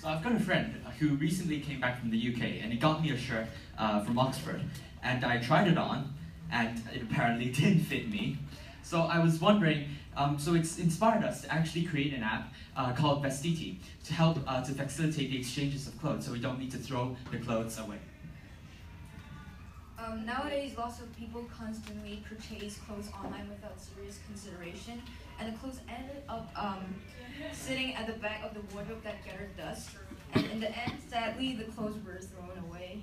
So I've got a friend who recently came back from the UK, and he got me a shirt from Oxford, and I tried it on, and it apparently didn't fit me. So I was wondering, so it's inspired us to actually create an app called Vestiti to help to facilitate the exchanges of clothes, so we don't need to throw the clothes away. Nowadays, lots of people constantly purchase clothes online without serious consideration, and the clothes ended up sitting at the back of the wardrobe that gathered dust. And in the end, sadly, the clothes were thrown away.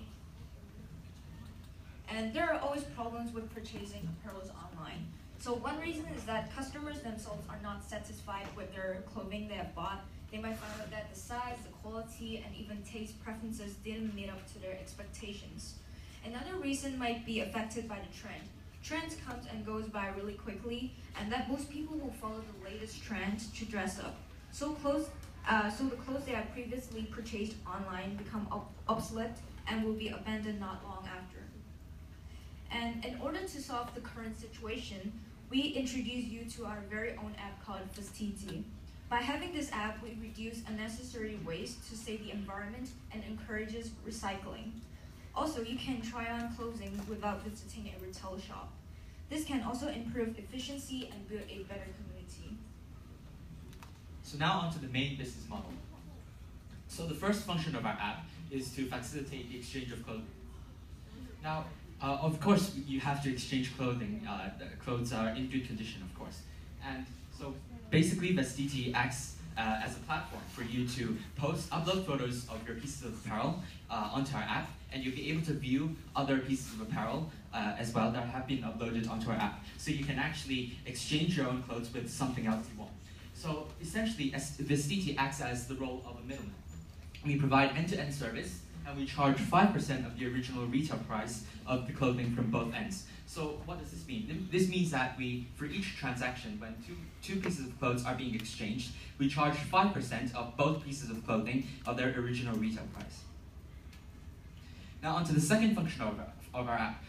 And there are always problems with purchasing apparels online. So one reason is that customers themselves are not satisfied with their clothing they have bought. They might find out that the size, the quality, and even taste preferences didn't meet up to their expectations. Another reason might be affected by the trend. Trends comes and goes by really quickly, and that most people will follow the latest trend to dress up. So the clothes they had previously purchased online become obsolete and will be abandoned not long after. And in order to solve the current situation, we introduce you to our very own app called Vestiti. By having this app, we reduce unnecessary waste to save the environment and encourages recycling. Also, you can try on clothing without visiting a retail shop. This can also improve efficiency and build a better community. So now onto the main business model. So the first function of our app is to facilitate the exchange of clothing. Now, of course, you have to exchange clothing. The clothes are in good condition, of course. And so basically, Vestiti acts as a platform for you to upload photos of your pieces of apparel onto our app, and you'll be able to view other pieces of apparel as well that have been uploaded onto our app. So you can actually exchange your own clothes with something else you want. So essentially, Vestiti acts as the role of a middleman. We provide end-to-end service, and we charge 5% of the original retail price of the clothing from both ends. So what does this mean? This means that for each transaction, when two pieces of clothes are being exchanged, we charge 5% of both pieces of clothing of their original retail price. Now onto the second function of our app.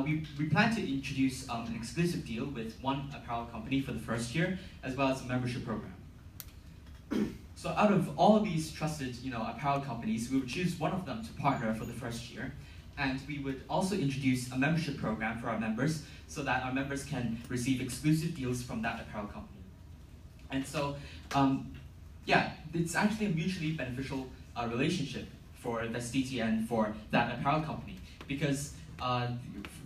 We plan to introduce an exclusive deal with one apparel company for the first year, as well as a membership program. So out of all of these trusted apparel companies, we would choose one of them to partner for the first year. And we would also introduce a membership program for our members so that our members can receive exclusive deals from that apparel company. And so, yeah, it's actually a mutually beneficial relationship for Vestiti and for that apparel company, because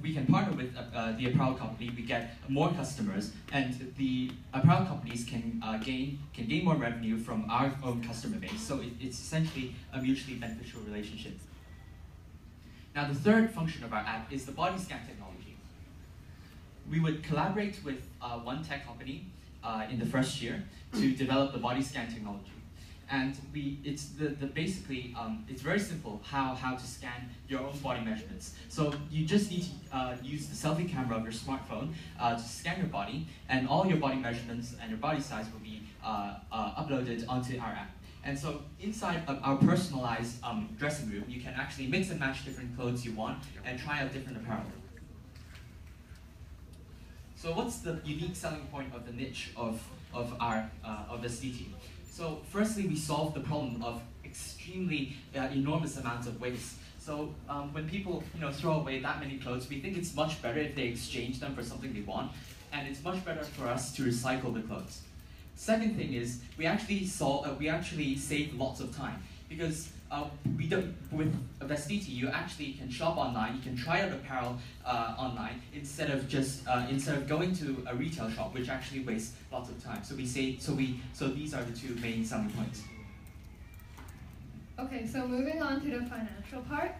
we can partner with the apparel company, we get more customers, and the apparel companies can gain more revenue from our own customer base. So it's essentially a mutually beneficial relationship. Now the third function of our app is the body scan technology. We would collaborate with one tech company in the first year to develop the body scan technology. And it's basically very simple how to scan your own body measurements. So you just need to use the selfie camera of your smartphone to scan your body, and all your body measurements and your body size will be uploaded onto our app. And so inside of our personalized dressing room, you can actually mix and match different clothes you want and try out different apparel. So what's the unique selling point of the niche of Vestiti? So firstly, we solve the problem of extremely enormous amounts of waste. So when people throw away that many clothes, we think it's much better if they exchange them for something they want, and it's much better for us to recycle the clothes. Second thing is we actually save lots of time, because with Vestiti you actually can shop online, you can try out apparel online instead of going to a retail shop, which actually wastes lots of time. So these are the two main selling points. Okay, so moving on to the financial part.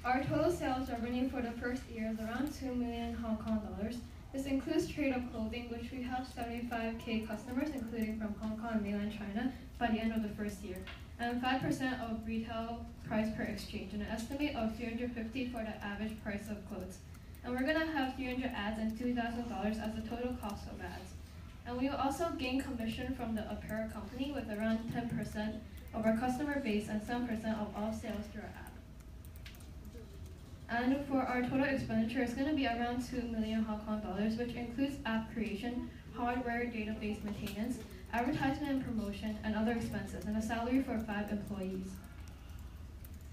Our total sales revenue for the first year is around 2 million Hong Kong dollars. This includes trade of clothing, which we have 75K customers, including from Hong Kong and mainland China, by the end of the first year, and 5% of retail price per exchange, and an estimate of 350 for the average price of clothes. And we're going to have 300 ads and $2,000 as the total cost of ads. And we will also gain commission from the apparel company with around 10% of our customer base and 7% of all sales through our app. And for our total expenditure, it's going to be around 2 million Hong Kong dollars, which includes app creation, hardware, database maintenance, advertisement and promotion, and other expenses, and a salary for 5 employees.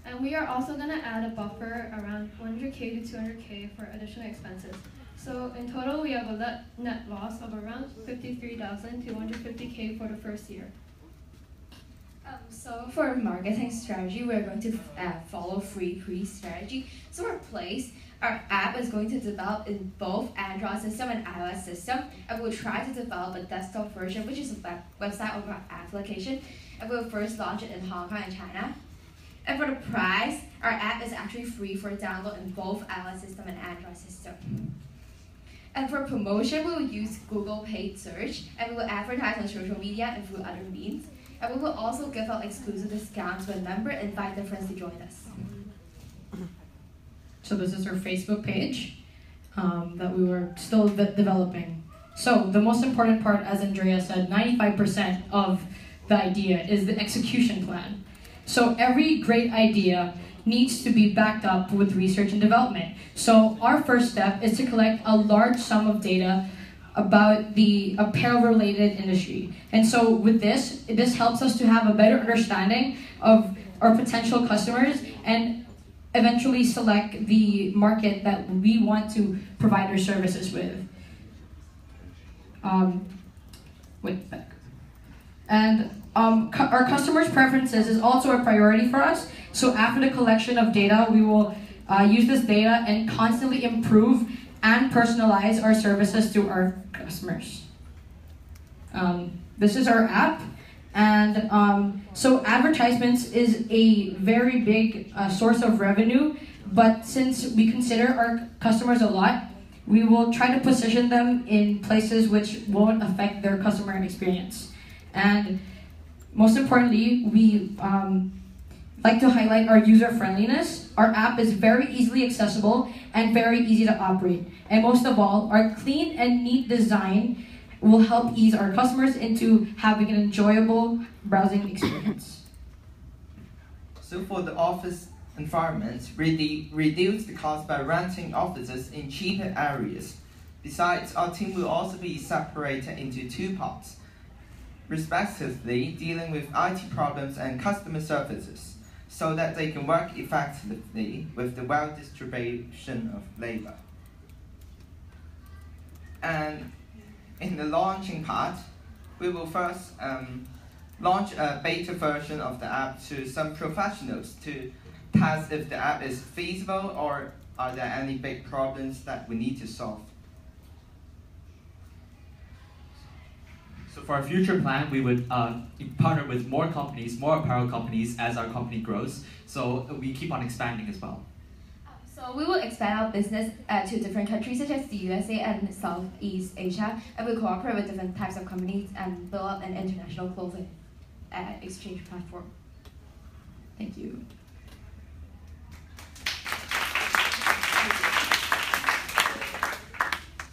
And we are also going to add a buffer around 100K to 200K for additional expenses. So in total, we have a net loss of around 53,000 to 150K for the first year. So for marketing strategy, we're going to follow free strategy. So our app is going to develop in both Android system and iOS system, and we'll try to develop a desktop version, which is a website or application, and we'll first launch it in Hong Kong and China. And for the price, our app is actually free for download in both iOS system and Android system. And for promotion, we will use Google paid search, and we will advertise on social media and through other means. And we will also give out exclusive discounts when members invite their friends to join us. So this is our Facebook page that we were still developing. So the most important part, as Andrea said, 95% of the idea is the execution plan. So every great idea needs to be backed up with research and development. So our first step is to collect a large sum of data about the apparel-related industry. And so with this helps us to have a better understanding of our potential customers and eventually select the market that we want to provide our services with. Our customers' preferences is also a priority for us. So after the collection of data, we will use this data and constantly improve and personalize our services to our customers. This is our app, and so advertisements is a very big source of revenue, but since we consider our customers a lot, we will try to position them in places which won't affect their customer experience. And most importantly, we like to highlight our user friendliness. Our app is very easily accessible and very easy to operate. And most of all, our clean and neat design will help ease our customers into having an enjoyable browsing experience. So for the office environments, reduce the cost by renting offices in cheaper areas. Besides, our team will also be separated into 2 parts, respectively dealing with IT problems and customer services, so that they can work effectively with the well-distribution of labor. And in the launching part, we will first launch a beta version of the app to some professionals to test if the app is feasible or are there any big problems that we need to solve. So for our future plan, we would partner with more companies, more apparel companies as our company grows. So we keep on expanding as well. So we will expand our business to different countries such as the USA and Southeast Asia, and we'll cooperate with different types of companies and build up an international clothing exchange platform. Thank you.